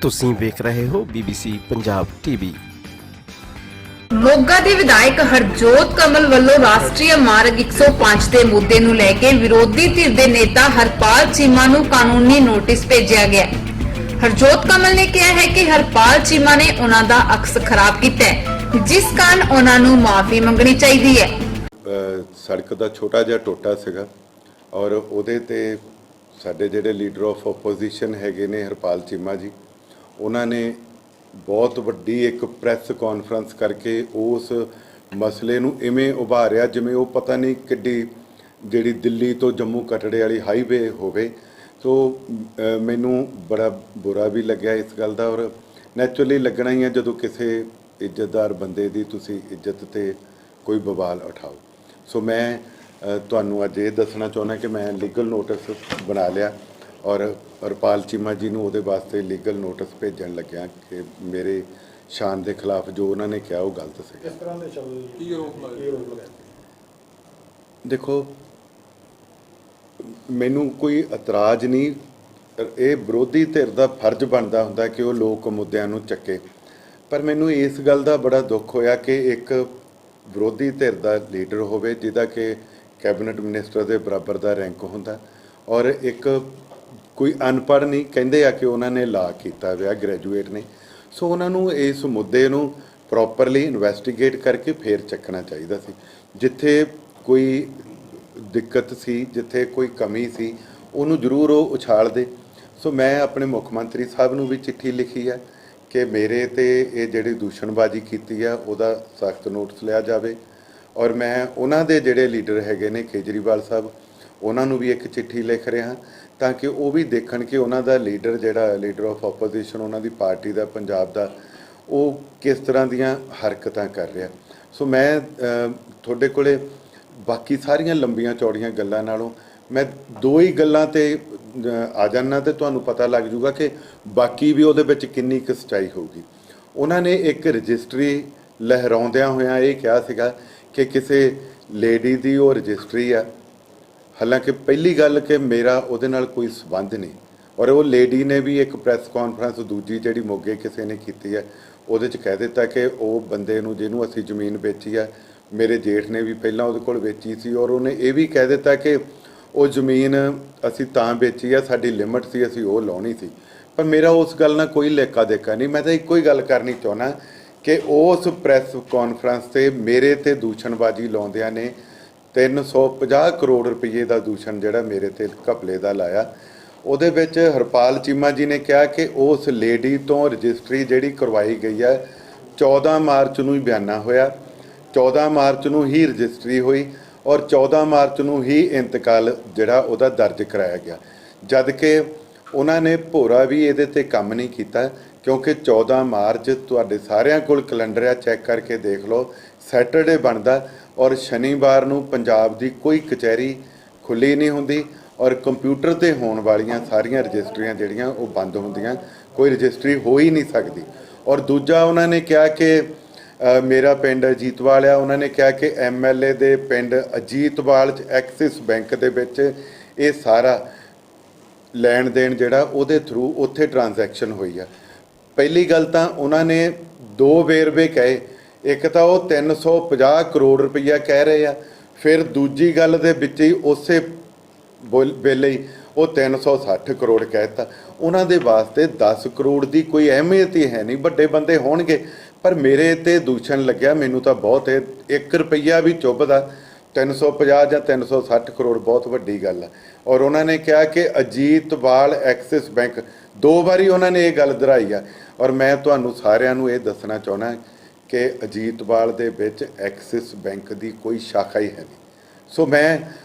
ਤੁਸੀਂ ਵੇਖ ਰਹੇ ਹੋ BBC ਪੰਜਾਬ ਟੀਵੀ। ਮੋਗਾ ਦੇ ਵਿਧਾਇਕ ਹਰਜੋਤ ਕਮਲ ਵੱਲੋਂ ਰਾਸ਼ਟਰੀ ਮਾਰਗ 105 ਦੇ ਮੁੱਦੇ ਨੂੰ ਲੈ ਕੇ ਵਿਰੋਧੀ ਧਿਰ ਦੇ ਨੇਤਾ ਹਰਪਾਲ ਚੀਮਾ ਨੂੰ ਕਾਨੂੰਨੀ ਨੋਟਿਸ ਭੇਜਿਆ ਗਿਆ। ਹਰਜੋਤ ਕਮਲ ਨੇ ਕਿਹਾ ਹੈ ਕਿ ਹਰਪਾਲ ਚੀਮਾ ਨੇ ਉਹਨਾਂ ਦਾ ਅਕਸ ਖਰਾਬ ਕੀਤਾ ਹੈ, ਜਿਸ ਕਾਰਨ ਉਹਨਾਂ ਨੂੰ ਮਾਫੀ ਮੰਗਣੀ ਚਾਹੀਦੀ ਹੈ। ਸੜਕ ਦਾ ਛੋਟਾ ਜਿਹਾ ਟੋਟਾ ਸੀਗਾ ਔਰ ਉਹਦੇ ਤੇ ਸਾਡੇ ਜਿਹੜੇ ਲੀਡਰ ਆਫ ਆਪੋਜੀਸ਼ਨ ਹੈਗੇ ਨੇ ਹਰਪਾਲ ਚੀਮਾ ਜੀ, ਉਹਨਾਂ ਨੇ ਬਹੁਤ ਵੱਡੀ ਇੱਕ ਪ੍ਰੈਸ ਕਾਨਫਰੰਸ ਕਰਕੇ ਉਸ ਮਸਲੇ ਨੂੰ ਇਵੇਂ ਉਭਾਰਿਆ ਜਿਵੇਂ ਉਹ ਪਤਾ ਨਹੀਂ ਕਿੱਡੀ ਜਿਹੜੀ ਦਿੱਲੀ ਤੋਂ ਜੰਮੂ ਕਟੜੇ ਵਾਲੀ ਹਾਈਵੇ ਹੋਵੇ। ਸੋ ਮੈਨੂੰ ਬੜਾ ਬੁਰਾ ਵੀ ਲੱਗਿਆ ਇਸ ਗੱਲ ਦਾ, ਔਰ ਨੈਚੁਰਲੀ ਲੱਗਣਾ ਹੀ ਹੈ ਜਦੋਂ ਕਿਸੇ ਇੱਜ਼ਤਦਾਰ ਬੰਦੇ ਦੀ ਤੁਸੀਂ ਇੱਜ਼ਤ ਤੇ ਕੋਈ ਬਵਾਲ ਉਠਾਓ। ਸੋ ਮੈਂ ਤੁਹਾਨੂੰ ਅੱਜ ਇਹ ਦੱਸਣਾ ਚਾਹੁੰਦਾ ਕਿ ਮੈਂ ਲੀਗਲ ਨੋਟਿਸ ਬਣਾ ਲਿਆ ਔਰ ਹਰਪਾਲ ਚੀਮਾ ਜੀ ਨੂੰ ਉਹਦੇ ਵਾਸਤੇ ਲੀਗਲ ਨੋਟਿਸ ਭੇਜਣ ਲੱਗਿਆ ਕਿ ਮੇਰੇ ਸ਼ਾਨ ਦੇ ਖਿਲਾਫ ਜੋ ਉਹਨਾਂ ਨੇ ਕਿਹਾ ਉਹ ਗਲਤ ਸੀ। ਕਿਸ ਤਰ੍ਹਾਂ ਦੇ ਕੀ ਆਰੋਪ ਲਗਾਏ? ਦੇਖੋ, ਮੈਨੂੰ ਕੋਈ ਇਤਰਾਜ਼ ਨਹੀਂ, ਇਹ ਵਿਰੋਧੀ ਧਿਰ ਦਾ ਫਰਜ਼ ਬਣਦਾ ਹੁੰਦਾ ਕਿ ਉਹ ਲੋਕ ਮੁੱਦਿਆਂ ਨੂੰ ਚੱਕੇ, ਪਰ ਮੈਨੂੰ ਇਸ ਗੱਲ ਦਾ ਬੜਾ ਦੁੱਖ ਹੋਇਆ ਕਿ ਇੱਕ ਵਿਰੋਧੀ ਧਿਰ ਦਾ ਲੀਡਰ ਹੋਵੇ ਜਿਹਦਾ ਕਿ ਕੈਬਨਿਟ ਮਿਨਿਸਟਰ ਦੇ ਬਰਾਬਰ ਦਾ ਰੈਂਕ ਹੁੰਦਾ, ਔਰ ਇੱਕ ਕੋਈ ਅਨਪੜ੍ਹ ਨਹੀਂ, ਕਹਿੰਦੇ ਆ ਕਿ ਉਹਨਾਂ ਨੇ ਲਾ ਕੀਤਾ ਹੋਇਆ, ਗ੍ਰੈਜੂਏਟ ਨੇ। ਸੋ ਉਹਨਾਂ ਨੂੰ ਇਸ ਮੁੱਦੇ ਨੂੰ ਪ੍ਰੋਪਰਲੀ ਇਨਵੈਸਟੀਗੇਟ ਕਰਕੇ ਫੇਰ ਚੱਕਣਾ ਚਾਹੀਦਾ ਸੀ। ਜਿੱਥੇ ਕੋਈ ਦਿੱਕਤ ਸੀ, ਜਿੱਥੇ ਕੋਈ ਕਮੀ ਸੀ, ਉਹਨੂੰ ਜ਼ਰੂਰ ਉਹ ਉਛਾਲ ਦੇ। ਸੋ ਮੈਂ ਆਪਣੇ ਮੁੱਖ ਮੰਤਰੀ ਸਾਹਿਬ ਨੂੰ ਵੀ ਚਿੱਠੀ ਲਿਖੀ ਹੈ ਕਿ ਮੇਰੇ ਤੇ ਇਹ ਜਿਹੜੀ ਦੂਸ਼ਣਬਾਜ਼ੀ ਕੀਤੀ ਆ ਉਹਦਾ ਸਖਤ ਨੋਟਿਸ ਲਿਆ ਜਾਵੇ, ਔਰ ਮੈਂ ਉਹਨਾਂ ਦੇ ਜਿਹੜੇ ਲੀਡਰ ਹੈਗੇ ਨੇ ਕੇਜਰੀਵਾਲ ਸਾਹਿਬ, ਉਹਨਾਂ ਨੂੰ ਵੀ ਇੱਕ ਚਿੱਠੀ ਲਿਖ ਰਿਹਾ ਤਾਂ ਕਿ ਉਹ ਵੀ ਦੇਖਣ ਕਿ ਉਹਨਾਂ ਦਾ ਲੀਡਰ ਜਿਹੜਾ ਲੀਡਰ ਆਫ ਆਪੋਜੀਸ਼ਨ, ਉਹਨਾਂ ਦੀ ਪਾਰਟੀ ਦਾ ਪੰਜਾਬ ਦਾ, ਉਹ ਕਿਸ ਤਰ੍ਹਾਂ ਦੀਆਂ ਹਰਕਤਾਂ ਕਰ ਰਿਹਾ। ਸੋ ਮੈਂ ਤੁਹਾਡੇ ਕੋਲੇ ਬਾਕੀ ਸਾਰੀਆਂ ਲੰਬੀਆਂ ਚੌੜੀਆਂ ਗੱਲਾਂ ਨਾਲੋਂ ਮੈਂ ਦੋ ਹੀ ਗੱਲਾਂ ਤੇ ਆ ਜਾਣਾ ਤੇ ਤੁਹਾਨੂੰ ਪਤਾ ਲੱਗ ਜੂਗਾ ਕਿ ਬਾਕੀ ਵੀ ਉਹਦੇ ਵਿੱਚ ਕਿੰਨੀ ਕੁ ਸੱਚਾਈ ਹੋਊਗੀ। ਉਹਨਾਂ ਨੇ ਇੱਕ ਰਜਿਸਟਰੀ ਲਹਿਰਾਉਂਦਿਆਂ ਹੋਇਆਂ ਇਹ ਕਿਹਾ ਸੀਗਾ ਕਿ ਕਿਸੇ ਲੇਡੀ ਦੀ ਉਹ ਰਜਿਸਟਰੀ ਆ, ਹਾਲਾਂਕਿ ਪਹਿਲੀ ਗੱਲ ਕਿ ਮੇਰਾ ਉਹਦੇ ਨਾਲ ਕੋਈ ਸਬੰਧ ਨਹੀਂ, ਔਰ ਉਹ ਲੇਡੀ ਨੇ ਵੀ ਇੱਕ ਪ੍ਰੈਸ ਕਾਨਫਰੰਸ ਦੂਜੀ ਜਿਹੜੀ ਮੋਗੇ ਕਿਸੇ ਨੇ ਕੀਤੀ ਹੈ ਉਹਦੇ 'ਚ ਕਹਿ ਦਿੱਤਾ ਕਿ ਉਹ ਬੰਦੇ ਨੂੰ ਜਿਹਨੂੰ ਅਸੀਂ ਜ਼ਮੀਨ ਵੇਚੀ ਆ, ਮੇਰੇ ਜੇਠ ਨੇ ਵੀ ਪਹਿਲਾਂ ਉਹਦੇ ਕੋਲ ਵੇਚੀ ਸੀ, ਔਰ ਉਹਨੇ ਇਹ ਵੀ ਕਹਿ ਦਿੱਤਾ ਕਿ ਉਹ ਜ਼ਮੀਨ ਅਸੀਂ ਤਾਂ ਵੇਚੀ ਆ, ਸਾਡੀ ਲਿਮਟ ਸੀ, ਅਸੀਂ ਉਹ ਲਾਉਣੀ ਸੀ। ਪਰ ਮੇਰਾ ਉਸ ਗੱਲ ਨਾਲ ਕੋਈ ਲੇਖਾ ਦੇਖਾ ਨਹੀਂ। ਮੈਂ ਤਾਂ ਇੱਕੋ ਹੀ ਗੱਲ ਕਰਨੀ ਚਾਹੁੰਦਾ ਕਿ ਉਸ ਪ੍ਰੈਸ ਕਾਨਫਰੰਸ 'ਤੇ ਮੇਰੇ ਤੇ ਦੂਸ਼ਣਬਾਜ਼ੀ ਲਾਉਂਦਿਆਂ ਨੇ 350 ਕਰੋੜ ਰੁਪਏ ਦਾ ਦੂਸ਼ਣ ਜਿਹੜਾ ਮੇਰੇ ਤੇ ਘਪਲੇ ਦਾ ਲਾਇਆ। ਉਹਦੇ ਵਿੱਚ ਹਰਪਾਲ ਚੀਮਾ ਜੀ ਨੇ ਕਿਹਾ ਕਿ ਉਸ ਲੇਡੀ ਤੋਂ ਰਜਿਸਟਰੀ ਜਿਹੜੀ ਕਰਵਾਈ ਗਈ ਹੈ 14 ਮਾਰਚ ਨੂੰ ਹੀ ਬਿਆਨਾ ਹੋਇਆ, 14 ਮਾਰਚ ਨੂੰ ਹੀ ਰਜਿਸਟਰੀ ਹੋਈ ਔਰ 14 ਮਾਰਚ ਨੂੰ ਹੀ ਇੰਤਕਾਲ ਜਿਹੜਾ ਉਹਦਾ ਦਰਜ ਕਰਾਇਆ ਗਿਆ, ਜਦ ਕਿ ਉਹਨਾਂ ਨੇ ਭੋਰਾ ਵੀ ਇਹਦੇ ਤੇ ਕੰਮ ਨਹੀਂ ਕੀਤਾ, ਕਿਉਂਕਿ 14 ਮਾਰਚ ਤੁਹਾਡੇ ਸਾਰਿਆਂ ਕੋਲ ਕੈਲੰਡਰ ਆ, ਚੈੱਕ ਕਰਕੇ ਦੇਖ ਲਓ, ਸੈਟਰਡੇ ਬਣਦਾ ਔਰ ਸ਼ਨੀਵਾਰ ਨੂੰ ਪੰਜਾਬ ਦੀ ਕੋਈ ਕਚਹਿਰੀ ਖੁੱਲ੍ਹੀ ਨਹੀਂ ਹੁੰਦੀ ਔਰ ਕੰਪਿਊਟਰ 'ਤੇ ਹੋਣ ਵਾਲੀਆਂ ਸਾਰੀਆਂ ਰਜਿਸਟਰੀਆਂ ਜਿਹੜੀਆਂ ਉਹ ਬੰਦ ਹੁੰਦੀਆਂ, ਕੋਈ ਰਜਿਸਟਰੀ ਹੋ ਹੀ ਨਹੀਂ ਸਕਦੀ। ਔਰ ਦੂਜਾ ਉਹਨਾਂ ਨੇ ਕਿਹਾ ਕਿ ਮੇਰਾ ਪਿੰਡ ਅਜੀਤਵਾਲ ਆ, ਉਹਨਾਂ ਨੇ ਕਿਹਾ ਕਿ MLA ਦੇ ਪਿੰਡ ਅਜੀਤਵਾਲ 'ਚ ਐਕਸਿਸ ਬੈਂਕ ਦੇ ਵਿੱਚ ਇਹ ਸਾਰਾ ਲੈਣ ਦੇਣ ਜਿਹੜਾ ਉਹਦੇ ਥਰੂ ਉੱਥੇ ਟ੍ਰਾਂਜੈਕਸ਼ਨ ਹੋਈ ਆ। ਪਹਿਲੀ ਗੱਲ ਤਾਂ ਉਹਨਾਂ ਨੇ ਦੋ ਵੇਰਵੇ ਕਹੇ, ਇੱਕ ਤਾਂ ਉਹ 350 ਕਰੋੜ ਰੁਪਈਆ ਕਹਿ ਰਹੇ ਆ, ਫਿਰ ਦੂਜੀ ਗੱਲ ਦੇ ਵਿੱਚ ਹੀ ਉਸੇ ਵੇਲੇ ਹੀ ਉਹ 360 ਕਰੋੜ ਕਹਿ ਦਿੱਤਾ। ਉਹਨਾਂ ਦੇ ਵਾਸਤੇ 10 ਕਰੋੜ ਦੀ ਕੋਈ ਅਹਿਮੀਅਤ ਹੀ ਹੈ ਨਹੀਂ, ਵੱਡੇ ਬੰਦੇ ਹੋਣਗੇ, ਪਰ ਮੇਰੇ ਤੇ ਦੂਸ਼ਣ ਲੱਗਿਆ, ਮੈਨੂੰ ਤਾਂ ਬਹੁਤ ਹੈ, 1 ਰੁਪਈਆ ਵੀ ਚੁੱਭਦਾ, 350 ਜਾਂ 360 ਕਰੋੜ ਬਹੁਤ ਵੱਡੀ ਗੱਲ ਹੈ। ਔਰ ਉਹਨਾਂ ਨੇ ਕਿਹਾ ਕਿ ਅਜੀਤਵਾਲ ਐਕਸਿਸ ਬੈਂਕ, 2 ਵਾਰੀ ਉਹਨਾਂ ਨੇ ਇਹ ਗੱਲ ਦੁਹਰਾਈ ਆ, ਔਰ ਮੈਂ ਤੁਹਾਨੂੰ ਸਾਰਿਆਂ ਨੂੰ ਇਹ ਦੱਸਣਾ ਚਾਹੁੰਦਾ ਕਿ ਅਜੀਤਵਾਲ ਦੇ ਵਿੱਚ ਐਕਸਿਸ ਬੈਂਕ ਦੀ ਕੋਈ ਸ਼ਾਖਾ ਹੀ ਹੈ ਨਹੀਂ। ਸੋ ਮੈਂ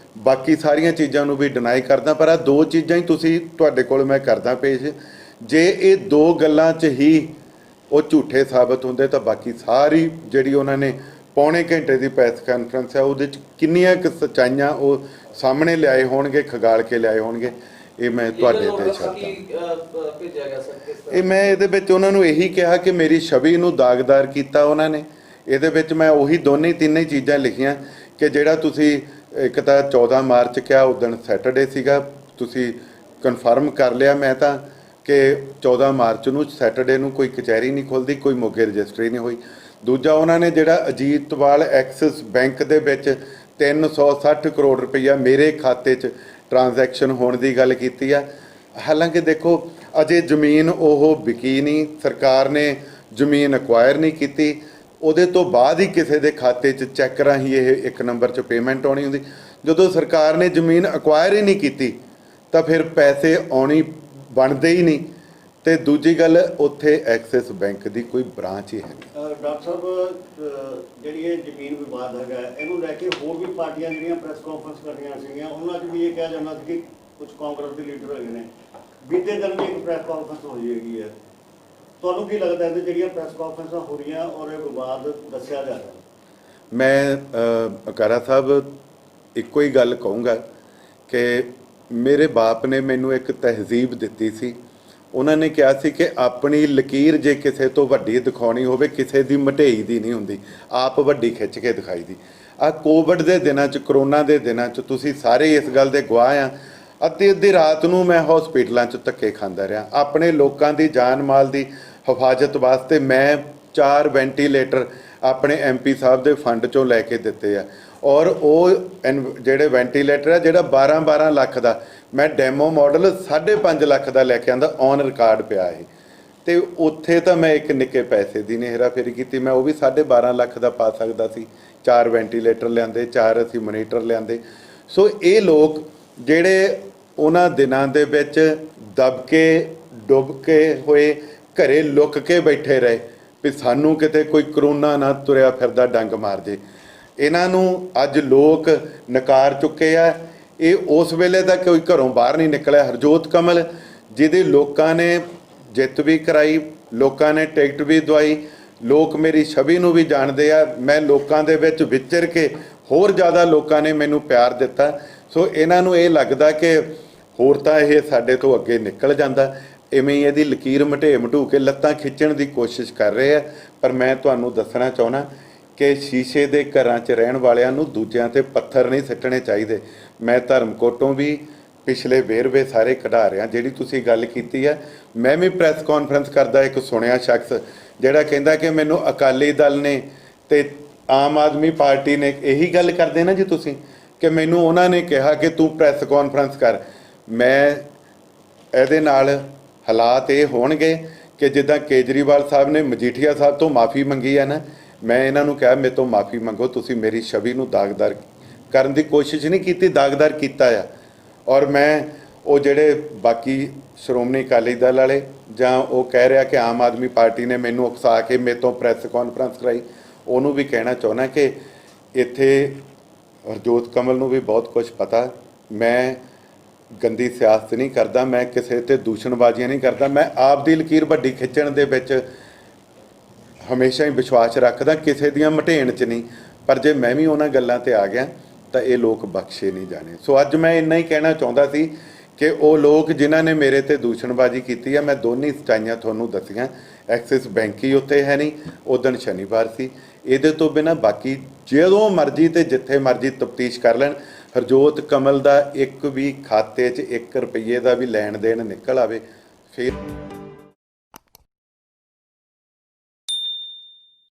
ਬਾਕੀ ਸਾਰੀਆਂ ਚੀਜ਼ਾਂ ਨੂੰ ਵੀ ਡਿਨਾਈ ਕਰਦਾ, ਪਰ ਆ ਦੋ ਚੀਜ਼ਾਂ ਹੀ ਤੁਸੀਂ ਤੁਹਾਡੇ ਕੋਲ ਮੈਂ ਕਰਦਾ ਪੇਸ਼। ਜੇ ਇਹ ਦੋ ਗੱਲਾਂ 'ਚ ਹੀ ਉਹ ਝੂਠੇ ਸਾਬਤ ਹੁੰਦੇ ਤਾਂ ਬਾਕੀ ਸਾਰੀ ਜਿਹੜੀ ਉਹਨਾਂ ਨੇ ਪੌਣੇ ਘੰਟੇ ਦੀ ਪ੍ਰੈਸ ਕਾਨਫਰੰਸ ਹੈ ਉਹਦੇ 'ਚ ਕਿੰਨੀਆਂ ਕੁ ਸੱਚਾਈਆਂ ਉਹ ਸਾਹਮਣੇ ਲਿਆਏ ਹੋਣਗੇ, ਖਗਾਲ ਕੇ ਲਿਆਏ ਹੋਣਗੇ, ਇਹ ਮੈਂ ਤੁਹਾਡੇ ਤੇ ਛੱਡਦਾ। ਇਹ ਮੈਂ ਇਹਦੇ ਵਿੱਚ ਉਹਨਾਂ ਨੂੰ ਇਹੀ ਕਿਹਾ ਕਿ ਮੇਰੀ ਛਵੀ ਨੂੰ ਦਾਗਦਾਰ ਕੀਤਾ ਉਹਨਾਂ ਨੇ। ਇਹਦੇ ਵਿੱਚ ਮੈਂ ਉਹੀ ਦੋਨੇ ਤਿੰਨੇ ਚੀਜ਼ਾਂ ਲਿਖੀਆਂ ਕਿ ਜਿਹੜਾ ਤੁਸੀਂ ਇੱਕ ਤਾਂ 14 ਮਾਰਚ ਕਿਹਾ, ਉਦਣ ਸੈਟਰਡੇ ਸੀਗਾ, ਤੁਸੀਂ ਕਨਫਰਮ ਕਰ ਲਿਆ, ਮੈਂ ਤਾਂ ਕਿ 14 ਮਾਰਚ ਨੂੰ ਸੈਟਰਡੇ ਨੂੰ ਕੋਈ ਕਚਹਿਰੀ ਨਹੀਂ ਖੁੱਲ੍ਹਦੀ, ਕੋਈ ਮੋਗੇ ਰਜਿਸਟਰੀ ਨਹੀਂ ਹੋਈ। ਦੂਜਾ ਉਹਨਾਂ ਨੇ ਜਿਹੜਾ ਅਜੀਤਵਾਲ ਐਕਸਿਸ ਬੈਂਕ ਦੇ ਵਿੱਚ 360 ਕਰੋੜ ਰੁਪਈਆ ਮੇਰੇ ਖਾਤੇ 'ਚ ਟ੍ਰਾਂਜੈਕਸ਼ਨ ਹੋਣ ਦੀ ਗੱਲ ਕੀਤੀ ਆ। ਹਾਲਾਂਕਿ ਦੇਖੋ ਅਜੇ ਜ਼ਮੀਨ ਉਹ ਵਿਕੀ ਨਹੀਂ, ਸਰਕਾਰ ਨੇ ਜ਼ਮੀਨ ਅਕਵਾਇਰ ਨਹੀਂ ਕੀਤੀ, ਉਹਦੇ ਤੋਂ ਬਾਅਦ ਹੀ ਕਿਸੇ ਦੇ ਖਾਤੇ 'ਚ ਚੈੱਕ ਰਾਹੀਂ ਇਹ ਇੱਕ ਨੰਬਰ 'ਚ ਪੇਮੈਂਟ ਆਉਣੀ ਹੁੰਦੀ। ਜਦੋਂ ਸਰਕਾਰ ਨੇ ਜ਼ਮੀਨ ਅਕਵਾਇਰ ਹੀ ਨਹੀਂ ਕੀਤੀ ਤਾਂ ਫਿਰ ਪੈਸੇ ਆਉਣੀ ਬਣਦੇ ਹੀ ਨਹੀਂ। ਤੇ ਦੂਜੀ ਗੱਲ, ਉੱਥੇ ਐਕਸਿਸ ਬੈਂਕ ਦੀ ਕੋਈ ਬ੍ਰਾਂਚ ਹੀ ਹੈ ਨਹੀਂ। ਡਾਕਟਰ ਸਾਹਿਬ, ਜਿਹੜੀ ਇਹ ਜ਼ਮੀਨ ਵਿਵਾਦ ਹੈਗਾ, ਇਹਨੂੰ ਲੈ ਕੇ ਹੋਰ ਵੀ ਪਾਰਟੀਆਂ ਜਿਹੜੀਆਂ ਪ੍ਰੈਸ ਕਾਨਫਰੰਸ ਕਰ ਰਹੀਆਂ ਸੀਗੀਆਂ, ਉਹਨਾਂ 'ਚ ਵੀ ਇਹ ਕਿਹਾ ਜਾਂਦਾ ਸੀ ਕਿ ਕੁਝ ਕਾਂਗਰਸ ਦੇ ਲੀਡਰ ਹੈਗੇ ਨੇ। ਬੀਤੇ ਦਿਨ ਵੀ ਇੱਕ ਪ੍ਰੈਸ ਕਾਨਫਰੰਸ ਹੋਈ ਹੈਗੀ ਹੈ, ਤੁਹਾਨੂੰ ਕੀ ਲੱਗਦਾ ਹੈ ਜਿਹੜੀਆਂ ਪ੍ਰੈਸ ਕਾਨਫਰੰਸਾਂ ਹੋ ਰਹੀਆਂ ਔਰ ਇਹ ਵਿਵਾਦ ਦੱਸਿਆ ਜਾ ਰਿਹਾ? ਮੈਂ ਅਕਾਰਾ ਸਾਹਿਬ ਇੱਕੋ ਹੀ ਗੱਲ ਕਹੂੰਗਾ ਕਿ ਮੇਰੇ ਬਾਪ ਨੇ ਮੈਨੂੰ ਇੱਕ ਤਹਿਜ਼ੀਬ ਦਿੱਤੀ ਸੀ। ਉਹਨਾਂ ਨੇ ਕਿਹਾ ਸੀ ਕਿ ਆਪਣੀ ਲਕੀਰ ਜੇ ਕਿਸੇ ਤੋਂ ਵੱਡੀ ਦਿਖਾਉਣੀ ਹੋਵੇ, ਕਿਸੇ ਦੀ ਮਟੇਈ ਦੀ ਨਹੀਂ ਹੁੰਦੀ, ਆਪ ਵੱਡੀ ਖਿੱਚ ਕੇ ਦਿਖਾਈ ਦੀ। ਆ ਕੋਵਿਡ ਦੇ ਦਿਨਾਂ 'ਚ, ਕਰੋਨਾ ਦੇ ਦਿਨਾਂ 'ਚ ਤੁਸੀਂ ਸਾਰੇ ਇਸ ਗੱਲ ਦੇ ਗਵਾਹ ਆ। ਅੱਧੀ ਰਾਤ ਨੂੰ ਮੈਂ ਹਸਪੀਟਲਾਂ 'ਚ ਧੱਕੇ ਖਾਂਦਾ ਰਿਹਾ। ਆਪਣੇ ਲੋਕਾਂ ਦੀ ਜਾਨ ਮਾਲ ਦੀ ਹਿਫਾਜ਼ਤ ਵਾਸਤੇ ਮੈਂ 4 ਵੈਂਟੀਲੇਟਰ ਆਪਣੇ MP ਸਾਹਿਬ ਦੇ ਫੰਡ 'ਚੋਂ ਲੈ ਕੇ ਦਿੱਤੇ ਆ। ਔਰ ਉਹ ਜਿਹੜੇ ਵੈਂਟੀਲੇਟਰ ਆ, ਜਿਹੜਾ 12 ਲੱਖ ਦਾ, ਮੈਂ ਡੈਮੋ ਮਾਡਲ 5.5 ਲੱਖ ਦਾ ਲੈ ਕੇ ਆਂਦਾ, ਔਨ ਰਿਕਾਰਡ ਪਿਆ ਇਹ। ਤੇ ਉੱਥੇ ਤਾਂ ਮੈਂ ਇੱਕ ਨਿੱਕੇ ਪੈਸੇ ਦੀ ਨਹੀਂ ਹੇਰਾਫੇਰੀ ਕੀਤੀ, ਮੈਂ ਉਹ ਵੀ 12.5 ਲੱਖ ਦਾ ਪਾ ਸਕਦਾ ਸੀ। 4 ਵੈਂਟੀਲੇਟਰ ਲਿਆਂਦੇ, 4 ਅਸੀਂ ਮੋਨੀਟਰ ਲਿਆਂਦੇ। ਸੋ ਇਹ ਲੋਕ ਜਿਹੜੇ ਉਹਨਾਂ ਦਿਨਾਂ ਦੇ ਵਿੱਚ ਦਬ ਕੇ ਡੁੱਬ ਕੇ ਹੋਏ ਘਰੇ ਲੁੱਕ ਕੇ ਬੈਠੇ ਰਹੇ ਵੀ ਸਾਨੂੰ ਕਿਤੇ ਕੋਈ ਕਰੋਨਾ ਨਾ ਤੁਰਿਆ ਫਿਰਦਾ ਡੰਗ ਮਾਰ ਜੇ, ਇਹਨਾਂ ਨੂੰ ਅੱਜ ਲੋਕ ਨਕਾਰ ਚੁੱਕੇ ਆ। ਇਹ ਉਸ ਵੇਲੇ ਦਾ ਕੋਈ ਘਰੋਂ ਬਾਹਰ ਨਹੀਂ ਨਿਕਲਿਆ। ਹਰਜੋਤ ਕਮਲ ਜਿਹਦੇ ਲੋਕਾਂ ਨੇ ਜਿੱਤ ਵੀ ਕਰਾਈ, ਲੋਕਾਂ ਨੇ ਟਿਕਟ ਵੀ ਦਵਾਈ, ਲੋਕ ਮੇਰੀ ਛਵੀ ਨੂੰ ਵੀ ਜਾਣਦੇ ਆ। ਮੈਂ ਲੋਕਾਂ ਦੇ ਵਿੱਚ ਵਿਚਰ ਕੇ ਹੋਰ ਜ਼ਿਆਦਾ ਲੋਕਾਂ ਨੇ ਮੈਨੂੰ ਪਿਆਰ ਦਿੱਤਾ। ਸੋ ਇਹਨਾਂ ਨੂੰ ਇਹ ਲੱਗਦਾ ਕਿ ਹੋਰ ਤਾਂ ਇਹ ਸਾਡੇ ਤੋਂ ਅੱਗੇ ਨਿਕਲ ਜਾਂਦਾ, ਇਵੇਂ ਹੀ ਇਹਦੀ ਲਕੀਰ ਮਟੂ ਕੇ ਲੱਤਾਂ ਖਿੱਚਣ ਦੀ ਕੋਸ਼ਿਸ਼ ਕਰ ਰਹੇ ਆ। ਪਰ ਮੈਂ ਤੁਹਾਨੂੰ ਦੱਸਣਾ ਚਾਹੁੰਦਾ ਕਿ ਸ਼ੀਸ਼ੇ ਦੇ ਘਰਾਂ 'ਚ ਰਹਿਣ ਵਾਲਿਆਂ ਨੂੰ ਦੂਜਿਆਂ 'ਤੇ ਪੱਥਰ ਨਹੀਂ ਸਿੱਟਣੇ ਚਾਹੀਦੇ। ਮੈਂ ਧਰਮਕੋਟੋਂ ਵੀ ਪਿਛਲੇ ਵੇਰਵੇ ਸਾਰੇ ਕਢਾ ਰਿਹਾ। ਜਿਹੜੀ ਤੁਸੀਂ ਗੱਲ ਕੀਤੀ ਹੈ, ਮੈਂ ਵੀ ਪ੍ਰੈਸ ਕਾਨਫਰੰਸ ਕਰਦਾ ਇੱਕ ਸੁਣਿਆ ਸ਼ਖਸ ਜਿਹੜਾ ਕਹਿੰਦਾ ਕਿ ਮੈਨੂੰ ਅਕਾਲੀ ਦਲ ਨੇ ਤੇ ਆਮ ਆਦਮੀ ਪਾਰਟੀ ਨੇ, ਇਹੀ ਗੱਲ ਕਰਦੇ ਨਾ ਜੀ ਤੁਸੀਂ, ਕਿ ਮੈਨੂੰ ਉਹਨਾਂ ਨੇ ਕਿਹਾ ਕਿ ਤੂੰ ਪ੍ਰੈਸ ਕਾਨਫਰੰਸ ਕਰ। ਮੈਂ ਇਹਦੇ ਨਾਲ ਹਾਲਾਤ ਇਹ ਹੋਣਗੇ ਕਿ ਜਿੱਦਾਂ ਕੇਜਰੀਵਾਲ ਸਾਹਿਬ ਨੇ ਮਜੀਠੀਆ ਸਾਹਿਬ ਤੋਂ ਮਾਫੀ ਮੰਗੀ ਹੈ ਨਾ, ਮੈਂ ਇਹਨਾਂ ਨੂੰ ਕਿਹਾ ਮੇਰੇ ਤੋਂ ਮਾਫੀ ਮੰਗੋ, ਤੁਸੀਂ ਮੇਰੀ ਛਵੀ ਨੂੰ ਦਾਗਦਾਰ ਕਰਨ ਦੀ ਕੋਸ਼ਿਸ਼ ਨਹੀਂ ਕੀਤੀ, ਦਾਗਦਾਰ ਕੀਤਾ ਆ। ਔਰ ਮੈਂ ਉਹ ਜਿਹੜੇ ਬਾਕੀ ਸ਼੍ਰੋਮਣੀ ਅਕਾਲੀ ਦਲ ਵਾਲੇ ਜਾਂ ਉਹ ਕਹਿ ਰਿਹਾ ਕਿ ਆਮ ਆਦਮੀ ਪਾਰਟੀ ਨੇ ਮੈਨੂੰ ਉਕਸਾ ਕੇ ਮੇਰੇ ਤੋਂ ਪ੍ਰੈਸ ਕਾਨਫਰੰਸ ਕਰਾਈ, ਉਹਨੂੰ ਵੀ ਕਹਿਣਾ ਚਾਹੁੰਦਾ ਕਿ ਇੱਥੇ ਹਰਜੋਤ ਕਮਲ ਨੂੰ ਵੀ ਬਹੁਤ ਕੁਝ ਪਤਾ। ਮੈਂ ਗੰਦੀ ਸਿਆਸਤ ਨਹੀਂ ਕਰਦਾ, ਮੈਂ ਕਿਸੇ ਤੇ ਦੂਸ਼ਣਬਾਜ਼ੀਆਂ ਨਹੀਂ ਕਰਦਾ, ਮੈਂ ਆਪ ਦੀ ਲਕੀਰ ਵੱਡੀ ਖਿੱਚਣ ਦੇ ਵਿੱਚ ਹਮੇਸ਼ਾ ਹੀ ਵਿਸ਼ਵਾਸ ਰੱਖਦਾ, ਕਿਸੇ ਦੀਆਂ ਮਟੇਣ 'ਚ ਨਹੀਂ। ਪਰ ਜੇ ਮੈਂ ਵੀ ਉਹਨਾਂ ਗੱਲਾਂ ਤੇ ਆ ਗਿਆ ਤਾਂ ਇਹ ਲੋਕ ਬਖਸ਼ੇ ਨਹੀਂ ਜਾਣੇ। ਸੋ ਅੱਜ ਮੈਂ ਇੰਨਾ ਹੀ ਕਹਿਣਾ ਚਾਹੁੰਦਾ ਸੀ ਕਿ ਉਹ ਲੋਕ ਜਿਨ੍ਹਾਂ ਨੇ ਮੇਰੇ ਤੇ ਦੂਸ਼ਣਬਾਜ਼ੀ ਕੀਤੀ ਆ, ਮੈਂ ਦੋਨੀ ਸੱਚਾਈਆਂ ਤੁਹਾਨੂੰ ਦੱਸੀਆਂ। ਐਕਸਿਸ ਬੈਂਕ ਹੀ ਉੱਥੇ ਹੈ ਨਹੀਂ, ਉਦਣ ਸ਼ਨੀਵਾਰ ਸੀ। ਇਹਦੇ ਤੋਂ ਬਿਨਾਂ ਬਾਕੀ ਜਦੋਂ ਮਰਜ਼ੀ ਤੇ ਜਿੱਥੇ ਮਰਜ਼ੀ ਤਫਤੀਸ਼ ਕਰ ਲੈਣ। ਹਰਜੋਤ ਕਮਲ ਦਾ ਇੱਕ ਵੀ ਖਾਤੇ 'ਚ 1 ਰੁਪਈਏ ਦਾ ਵੀ ਲੈਣ ਦੇਣ ਨਿਕਲ ਆਵੇ ਫਿਰ